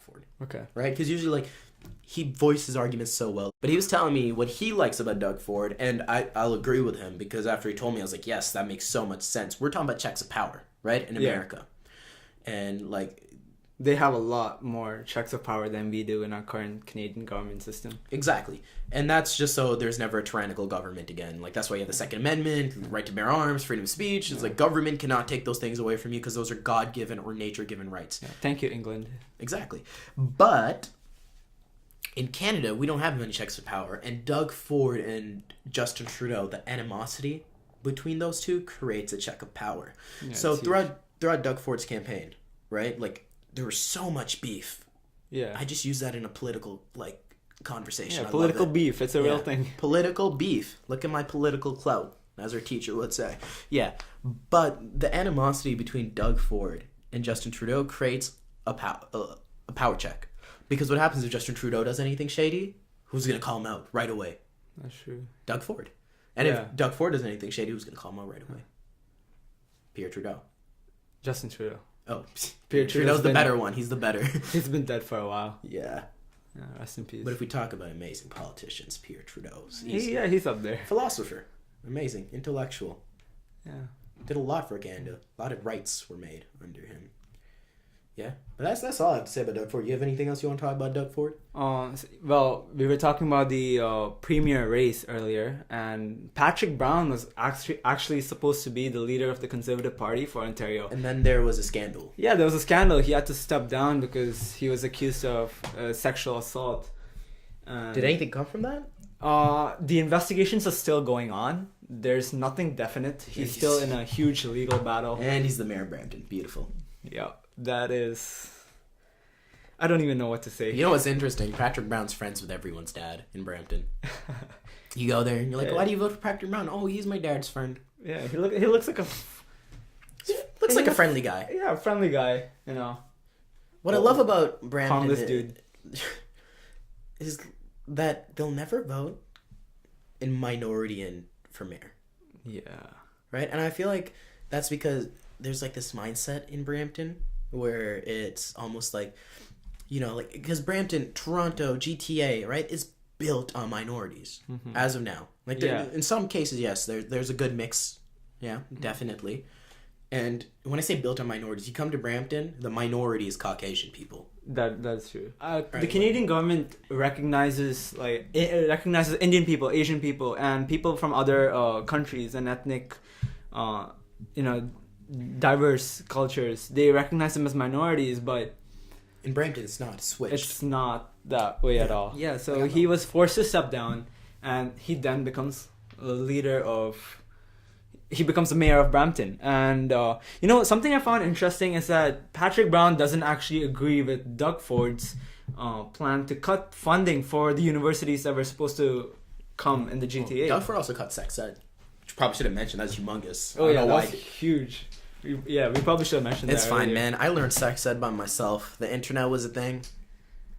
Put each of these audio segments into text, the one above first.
Ford. Okay. Right? Because usually, like, he voices arguments so well. But he was telling me what he likes about Doug Ford, and I'll agree with him, because after he told me, I was like, yes, that makes so much sense. We're talking about checks of power, right? In America. And, like... They have a lot more checks of power than we do in our current Canadian government system. Exactly. And that's just so there's never a tyrannical government again. Like, that's why you have the Second Amendment, the right to bear arms, freedom of speech. It's like government cannot take those things away from you because those are God-given or nature-given rights. Yeah. Thank you, England. Exactly. But in Canada, we don't have many checks of power. And Doug Ford and Justin Trudeau, the animosity between those two creates a check of power. Yeah, so throughout Doug Ford's campaign, right, like, there was so much beef. Yeah. I just use that in a political, like, conversation. Yeah, political beef. It's a real thing. Political beef. Look at my political clout, as our teacher would say. Yeah. But the animosity between Doug Ford and Justin Trudeau creates a power check. Because what happens if Justin Trudeau does anything shady? Who's going to call him out right away? That's true. Doug Ford. And if Doug Ford does anything shady, who's going to call him out right away? Pierre Trudeau. Justin Trudeau. Oh, Pierre Trudeau's the better one. He's the better. He's been dead for a while. Yeah. Rest in peace. But if we talk about amazing politicians, Pierre Trudeau's. He's up there. Philosopher. Amazing. Intellectual. Yeah. Did a lot for Canada. A lot of rights were made under him. Yeah. But that's all I have to say about Doug Ford. You have anything else you want to talk about Doug Ford? Well, we were talking about the premier race earlier, and Patrick Brown was actually supposed to be the leader of the Conservative Party for Ontario. And then there was a scandal. Yeah, there was a scandal. He had to step down because he was accused of sexual assault. Did anything come from that? The investigations are still going on. There's nothing definite. He's still in a huge legal battle. And he's the mayor of Brampton. Beautiful. Yeah, that is... I don't even know what to say. You know what's interesting? Patrick Brown's friends with everyone's dad in Brampton. You go there and you're like, why do you vote for Patrick Brown? Oh, he's my dad's friend. Yeah, he looks like a... Looks like a friendly guy. Yeah, a friendly guy, you know. What I love about Brampton harmless dude. is that they'll never vote in minority and for mayor. Yeah. Right? And I feel like that's because there's like this mindset in Brampton where it's almost like, you know, like, because Brampton, Toronto, GTA, right, is built on minorities as of now. Like, in some cases, yes, there's a good mix. Yeah, definitely. And when I say built on minorities, you come to Brampton, the minority is Caucasian people. That's true. The Canadian government recognizes Indian people, Asian people, and people from other countries and ethnic, diverse cultures. They recognize them as minorities, but in Brampton, it's not switched. It's not that way at all. Yeah, so he was forced to step down, and he then becomes the leader of... He becomes the mayor of Brampton. And, something I found interesting is that Patrick Brown doesn't actually agree with Doug Ford's plan to cut funding for the universities that were supposed to come in the GTA. Doug Ford also cut sex ed, which probably should have mentioned. That's humongous. Oh, yeah, that's huge. We probably should have mentioned that. It's fine, man. I learned sex ed by myself. The internet was a thing.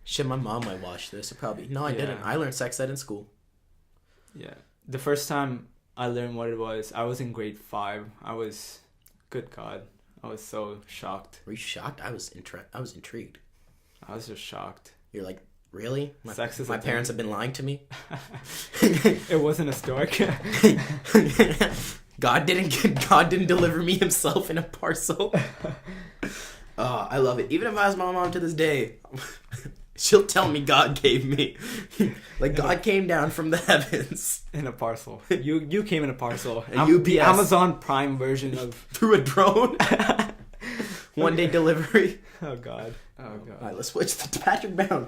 Shit, my mom might watch this. No, I didn't. I learned sex ed in school. Yeah. The first time I learned what it was, I was in grade 5. Good God, I was so shocked. Were you shocked? I was intrigued. I was just shocked. You're like, really? My my parents have been lying to me? It wasn't a stork. God didn't deliver me himself in a parcel. I love it. Even if I ask my mom to this day, she'll tell me God gave me. God came down from the heavens. In a parcel. You came in a parcel. UPS. The Amazon Prime version of... Through a drone. One day delivery. Oh, God. All right, let's switch to Patrick Brown.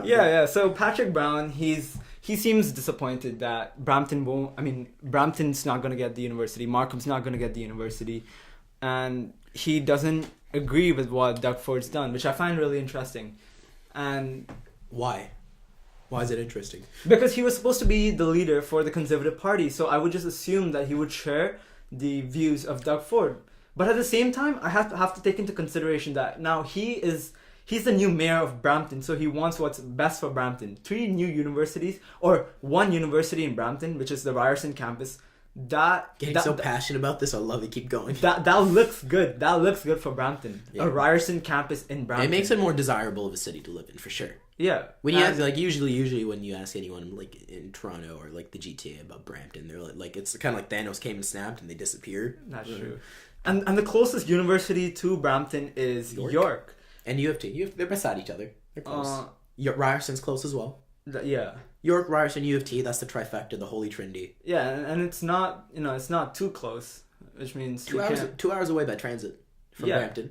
Yeah. So Patrick Brown, he seems disappointed that Brampton's not going to get the university. Markham's not going to get the university. And he doesn't agree with what Doug Ford's done, which I find really interesting. And why? Why is it interesting? Because he was supposed to be the leader for the Conservative Party, so I would just assume that he would share the views of Doug Ford. But at the same time, I have to take into consideration that now he's the new mayor of Brampton, so he wants what's best for Brampton. 3 new universities, or 1 university in Brampton, which is the Ryerson campus, Getting so passionate about this, I love it. Keep going. That looks good. That looks good for Brampton. Yeah. A Ryerson campus in Brampton. It makes it more desirable of a city to live in, for sure. Yeah. When you ask, like, usually when you ask anyone, like, in Toronto or, like, the GTA about Brampton, they're like it's kind of like Thanos came and snapped and they disappeared. That's true. And the closest university to Brampton is York. And U of T. They're beside each other. They're close. Ryerson's close as well. Yeah. York, Ryerson, U of T, that's the trifecta, the Holy Trinity. Yeah, and it's not, it's not too close, which means 2 hours away by transit from Brampton.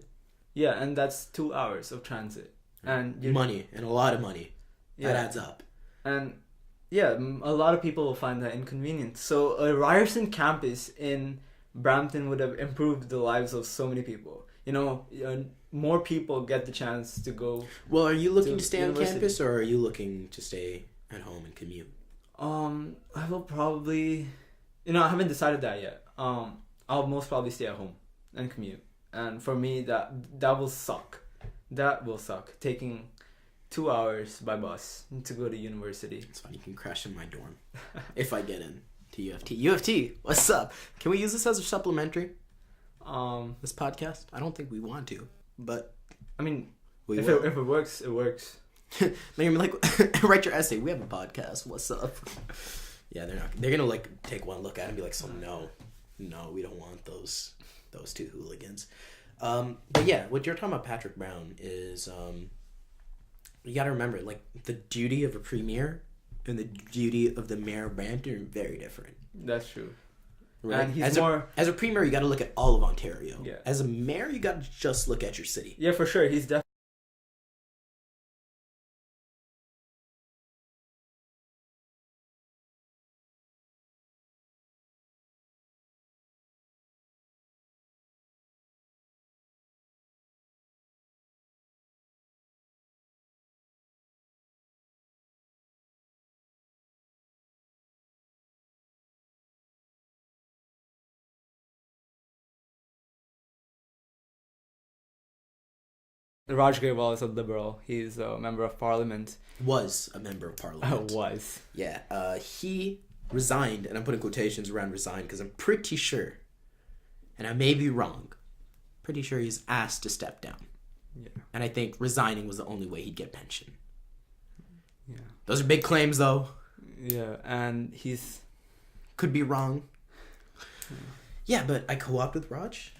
Yeah, and that's 2 hours of transit. And money, and a lot of money. Yeah. That adds up. And yeah, a lot of people will find that inconvenient. So a Ryerson campus in Brampton would have improved the lives of so many people. More people get the chance to go. Well, are you looking to stay on campus, or are you looking to stay at home and commute? I will probably, I haven't decided that yet. I'll most probably stay at home and commute. And for me, that will suck. That will suck. Taking 2 hours by bus to go to university. It's fine. You can crash in my dorm if I get in to U of T. U of T, what's up? Can we use this as a supplementary? This podcast? I don't think we want to, but I mean, if it works, it works. They're gonna be like, write your essay. We have a podcast. What's up? Yeah, they're not. They're gonna like take one look at it and be like, so no, we don't want those two hooligans. But yeah, what you're talking about, Patrick Brown, is you got to remember, like, the duty of a premier and the duty of the mayor of Brampton are very different. That's true. Right? And he's as a premier, you got to look at all of Ontario. Yeah. As a mayor, you got to just look at your city. Yeah, for sure. He's definitely. Raj Grewal is a liberal. He's a member of parliament. Was a member of parliament. Was. Yeah. He resigned, and I'm putting quotations around resign because I'm pretty sure, and I may be wrong, pretty sure he's asked to step down. Yeah. And I think resigning was the only way he'd get pension. Yeah. Those are big claims, though. Yeah, and he's... Could be wrong. Yeah, but I co-opted with Raj.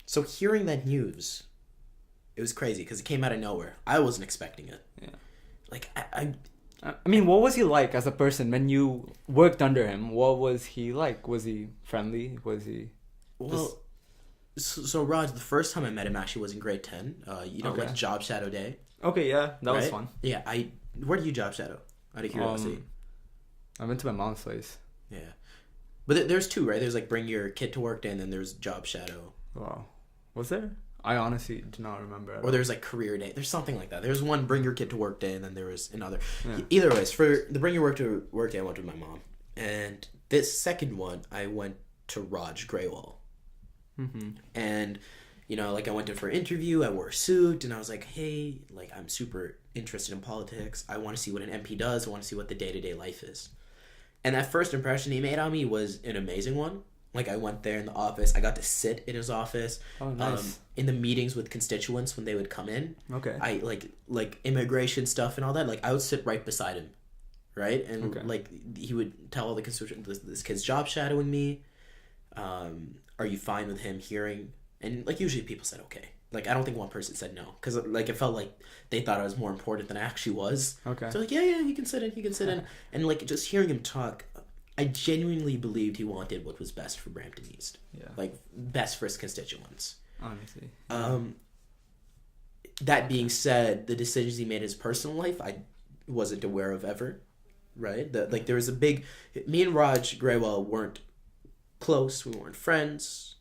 So hearing that news... It was crazy because it came out of nowhere. I wasn't expecting it. Yeah. Like, I mean, what was he like as a person when you worked under him? What was he like? Was he friendly? Was he... Well, so Raj, the first time I met him actually was in grade 10. Like job shadow day. Okay, yeah. That was fun. Yeah, where do you job shadow? Out of curiosity. I went to my mom's place. Yeah. But there's two, right? There's like bring your kid to work day, and then there's job shadow. Wow. Was there? I honestly do not remember. Or there's like career day. There's something like that. There's one bring your kid to work day, and then there was another. Yeah. Either ways, for the bring your work to work day, I went with my mom. And this second one, I went to Raj Grewal. Mm-hmm. And, I went in for an interview. I wore a suit, and I was like, hey, like, I'm super interested in politics. I want to see what an MP does. I want to see what the day-to-day life is. And that first impression he made on me was an amazing one. Like, I went there in the office. I got to sit in his office. Oh, nice. In the meetings with constituents when they would come in. Okay. I, like immigration stuff and all that. Like, I would sit right beside him. Right? And, he would tell all the constituents, this kid's job shadowing me. Are you fine with him hearing? And, like, usually people said okay. Like, I don't think one person said no. Because, like, it felt like they thought I was more important than I actually was. Okay. So, like, yeah, he can sit in. And, like, just hearing him talk... I genuinely believed he wanted what was best for Brampton East. Yeah. Like, best for his constituents. Honestly. That being said, the decisions he made in his personal life, I wasn't aware of ever. Right? There was a big... Me and Raj Grewal weren't close. We weren't friends.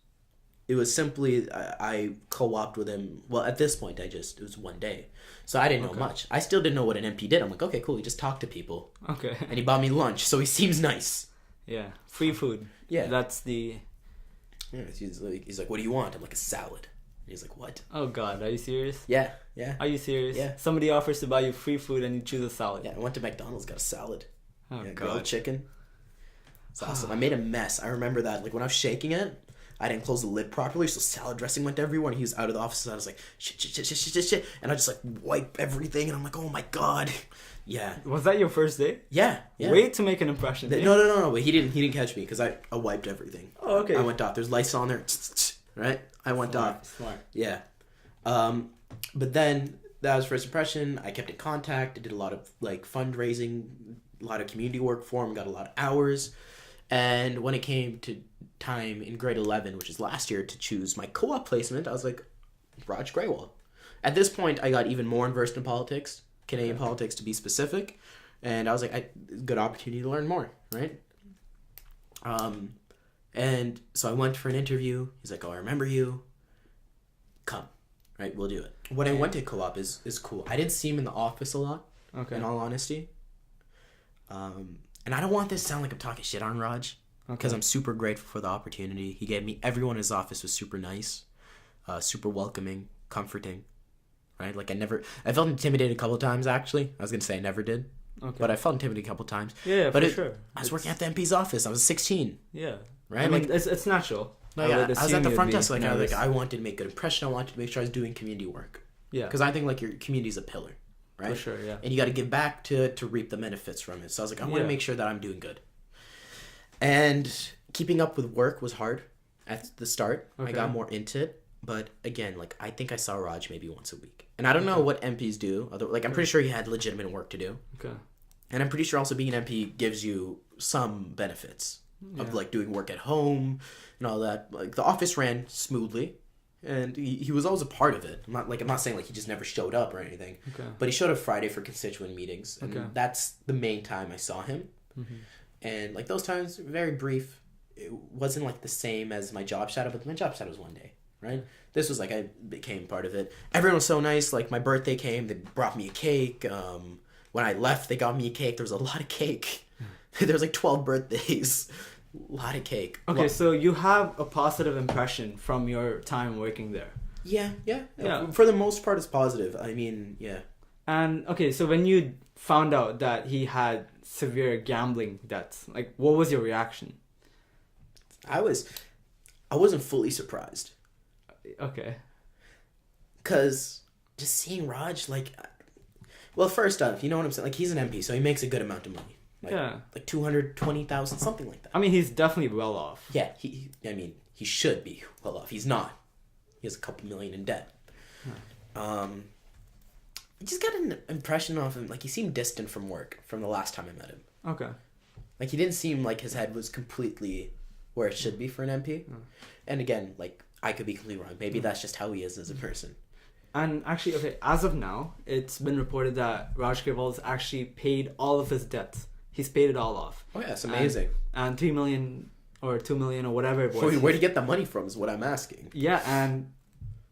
It was simply... I co-opted with him. Well, at this point, it was one day. So I didn't know much. I still didn't know what an MP did. I'm like, okay, cool. He just talked to people. Okay. And he bought me lunch, so he seems nice. Yeah. Free food. Yeah. That's the... Yeah, he's like, what do you want? I'm like, a salad. And he's like, what? Oh, God. Are you serious? Yeah. Are you serious? Yeah. Somebody offers to buy you free food and you choose a salad. Yeah, I went to McDonald's, got a salad. Oh, God. Grilled chicken. It's awesome. I made a mess. I remember that. Like when I was shaking it, I didn't close the lid properly, so salad dressing went everywhere. And he was out of the office, and I was like, shit. And I just like wipe everything, and I'm like, oh my god. Yeah. Was that your first day? Yeah. Wait to make an impression. No. But he didn't catch me because I wiped everything. Oh, okay. I went off. There's lights on there. Right? I went off. Smart. Yeah. But then that was first impression. I kept in contact. I did a lot of like fundraising, a lot of community work for him, got a lot of hours. And when it came to time in grade 11, which is last year, to choose my co-op placement, I was like, Raj Grewal. At this point, I got even more versed in politics, Canadian politics to be specific. And I was like, good opportunity to learn more, right? And so I went for an interview. He's like, oh, I remember you. Come. Right, we'll do it. When I went to co-op is cool. I didn't see him in the office a lot, in all honesty. And I don't want this to sound like I'm talking shit on Raj, because I'm super grateful for the opportunity he gave me. Everyone in his office was super nice, super welcoming, comforting, right? Like I felt intimidated a couple of times, actually. I was going to say I never did, but I felt intimidated a couple of times. Yeah, but for sure. I was working at the MP's office. I was 16. Yeah. Right? I mean, it's natural. I was at the front desk. Like I wanted to make a good impression. I wanted to make sure I was doing community work. Yeah. Because I think like your community is a pillar, right? For sure, yeah. And you got to give back to reap the benefits from it. So I was like, I want to make sure that I'm doing good. And keeping up with work was hard at the start. I got more into it. But again, like I think I saw Raj maybe once a week. And I don't know what MPs do. Like I'm pretty sure he had legitimate work to do. Okay. And I'm pretty sure also being an MP gives you some benefits of like doing work at home and all that. Like the office ran smoothly, and he was always a part of it. I'm not saying like he just never showed up or anything. Okay. But he showed up Friday for constituent meetings, and that's the main time I saw him. Mm-hmm. And like those times, very brief. It wasn't like the same as my job shadow, but my job shadow was one day, right? This was like I became part of it. Everyone was so nice. Like my birthday came, they brought me a cake. When I left, they got me a cake. There was a lot of cake. There was like 12 birthdays. A lot of cake. Okay, so you have a positive impression from your time working there. Yeah. For the most part, it's positive. I mean, yeah. And okay, so when you found out that he had severe gambling debts, like what was your reaction? I wasn't fully surprised. Okay. Cause just seeing Raj, like, well, first off, you know what I'm saying? Like he's an MP, so he makes a good amount of money. Like 220,000, something like that. I mean, he's definitely well off. Yeah, he should be well off. He's not. He has a couple million in debt. I just got an impression of him, like he seemed distant from work from the last time I met him. Okay. Like he didn't seem like his head was completely where it should be for an MP. And again, like I could be completely wrong. Maybe that's just how he is as a person. And actually, okay, as of now, it's been reported that Raj Grewal has actually paid all of his debts. He's paid it all off. Oh yeah, that's amazing. And 3 million or 2 million or whatever it was. Where'd he get the money from is what I'm asking. Yeah, and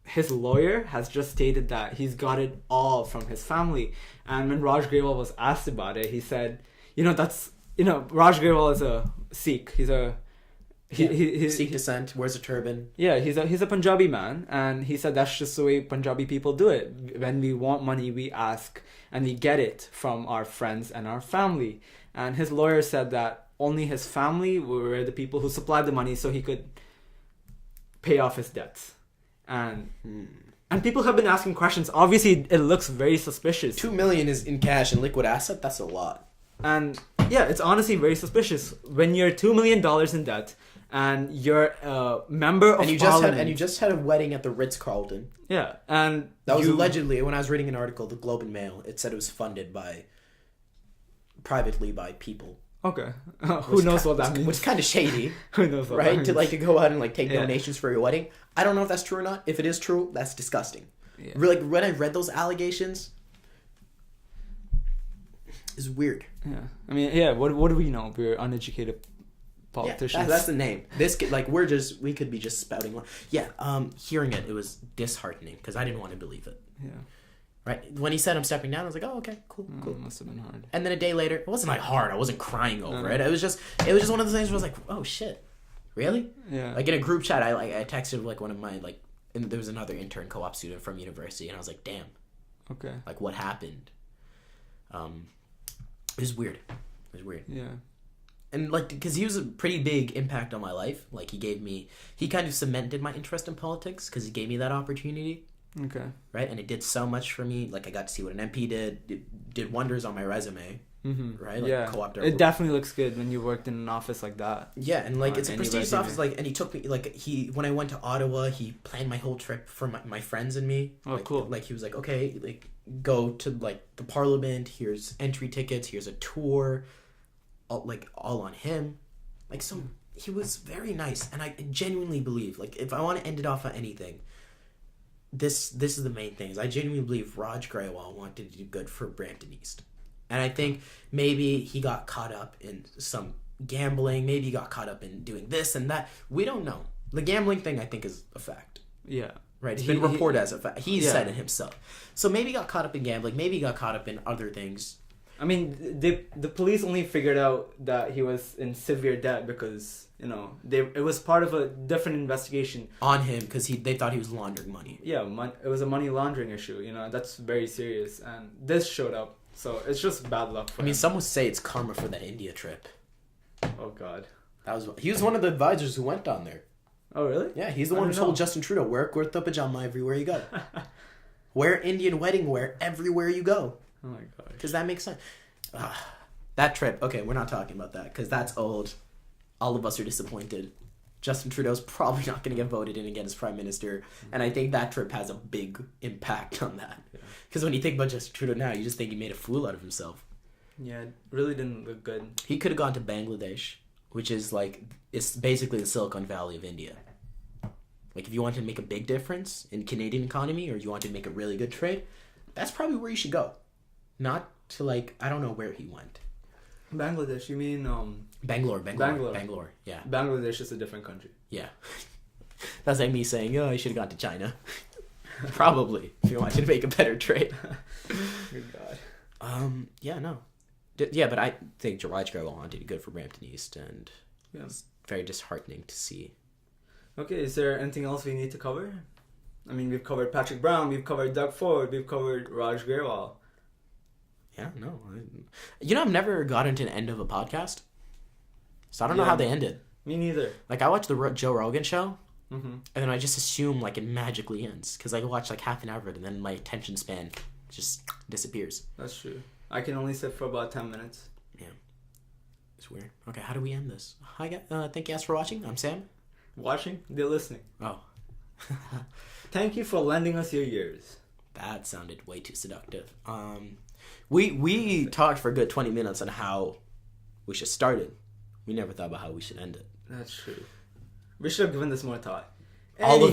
his lawyer has just stated that he's got it all from his family. And when Raj Grewal was asked about it, he said, Raj Grewal is a Sikh. He's a Sikh descent, wears a turban. Yeah, he's a Punjabi man, and he said that's just the way Punjabi people do it. When we want money, we ask, and we get it from our friends and our family. And his lawyer said that only his family were the people who supplied the money so he could pay off his debts. And people have been asking questions. Obviously, it looks very suspicious. 2 million is in cash and liquid asset. That's a lot. And yeah, it's honestly very suspicious when you're $2 million in debt and you're a member of Parliament. And you just had a wedding at the Ritz-Carlton. Yeah, and that was allegedly, when I was reading an article, the Globe and Mail, it said it was funded privately by people. Okay. Who knows what that means? Which is kind of shady. Who knows what that means? To go out and take donations for your wedding. I don't know if that's true or not. If it is true, that's disgusting. Yeah. Like when I read those allegations, it's weird. Yeah. I mean, yeah, what do we know? We're uneducated politicians. Yeah, that's the name. This we could be just spouting. Yeah, hearing it was disheartening because I didn't want to believe it. Yeah. Right? When he said I'm stepping down, I was like, oh, okay, cool. It must have been hard. And then a day later, it wasn't hard. I wasn't crying over it. It was just one of those things where I was like, oh shit, really? Yeah. Like in a group chat, I texted one of my and there was another intern co-op student from university, and I was like, damn. Okay. Like what happened? It was weird. Yeah. And like, because he was a pretty big impact on my life. Like he kind of cemented my interest in politics because he gave me that opportunity. Okay. Right, and it did so much for me. Like I got to see what an MP did. It did wonders on my resume. Mm-hmm. Right. Like, yeah. co-op it definitely looks good when you worked in an office like that. Yeah, and like it's a prestigious office. Like, and he took me. Like when I went to Ottawa, he planned my whole trip for my friends and me. Oh, like, cool. Like he was like, okay, like go to like the Parliament. Here's entry tickets. Here's a tour. All on him. Like, so he was very nice, and I genuinely believe, like, if I want to end it off on anything, this is the main thing. Is I genuinely believe Raj Grewal wanted to do good for Brampton East, and I think maybe he got caught up in some gambling. Maybe he got caught up in doing this and that. We don't know. The gambling thing, I think, is a fact. Yeah. Right. It's been reported as a fact. He said it himself. So maybe he got caught up in gambling. Maybe he got caught up in other things. I mean, the police only figured out that he was in severe debt because, you know, it was part of a different investigation on him because they thought he was laundering money. Yeah, it was a money laundering issue. You know, that's very serious, and this showed up, so it's just bad luck for him. I mean, some would say it's karma for that India trip. Oh God, he was one of the advisors who went on there. Oh really? Yeah, he's the one who told Justin Trudeau, wear kurta pajama everywhere you go. Wear Indian wedding wear everywhere you go. Oh my gosh. Because that makes sense. That trip, okay, we're not talking about that because that's old. All of us are disappointed. Justin Trudeau's probably not going to get voted in again as prime minister, and I think that trip has a big impact on that. Because when you think about Justin Trudeau now, you just think he made a fool out of himself. Yeah, it really didn't look good. He could have gone to Bangladesh, which is like, it's basically the Silicon Valley of India. Like, if you wanted to make a big difference in Canadian economy, or you wanted to make a really good trade, that's probably where you should go. Not to, like, I don't know where he went. Bangladesh, you mean Bangalore, yeah. Bangladesh is a different country. Yeah. That's like me saying, oh, I should have gone to China. Probably, if you wanted to make a better trade. Good God. Yeah, no. Yeah, but I think Raj Grewal did good for Brampton East, and it's very disheartening to see. Okay, is there anything else we need to cover? I mean, we've covered Patrick Brown, we've covered Doug Ford, we've covered Raj Grewal. Yeah, no. I've never gotten to an end of a podcast. So I don't know how they ended. Me neither. Like, I watched the Joe Rogan show, mm-hmm. and then I just assume, like, it magically ends. Because I watch, like, half an hour of it, and then my attention span just disappears. That's true. I can only sit for about 10 minutes. Yeah. It's weird. Okay, how do we end this? Hi, guys. Thank you guys for watching. I'm Sam. Watching? They're listening. Oh. Thank you for lending us your ears. That sounded way too seductive. We talked for a good 20 minutes on how we should start it. We never thought about how we should end it. That's true. We should have given this more thought. All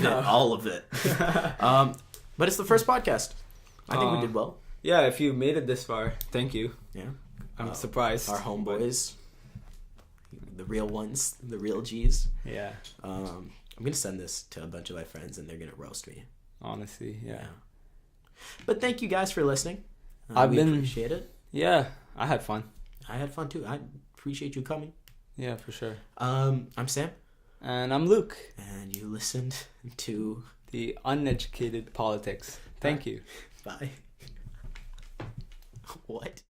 of it. But it's the first podcast. I think we did well. Yeah, if you made it this far, thank you. Yeah. I'm surprised. Our homeboys. The real ones. The real G's. Yeah. I'm going to send this to a bunch of my friends, and they're going to roast me. Honestly, yeah. But thank you guys for listening. We appreciate it. Yeah, I had fun. I had fun too. I appreciate you coming. Yeah, for sure. I'm Sam. And I'm Luke. And you listened to the Uneducated Politics. Thank you. Bye. What?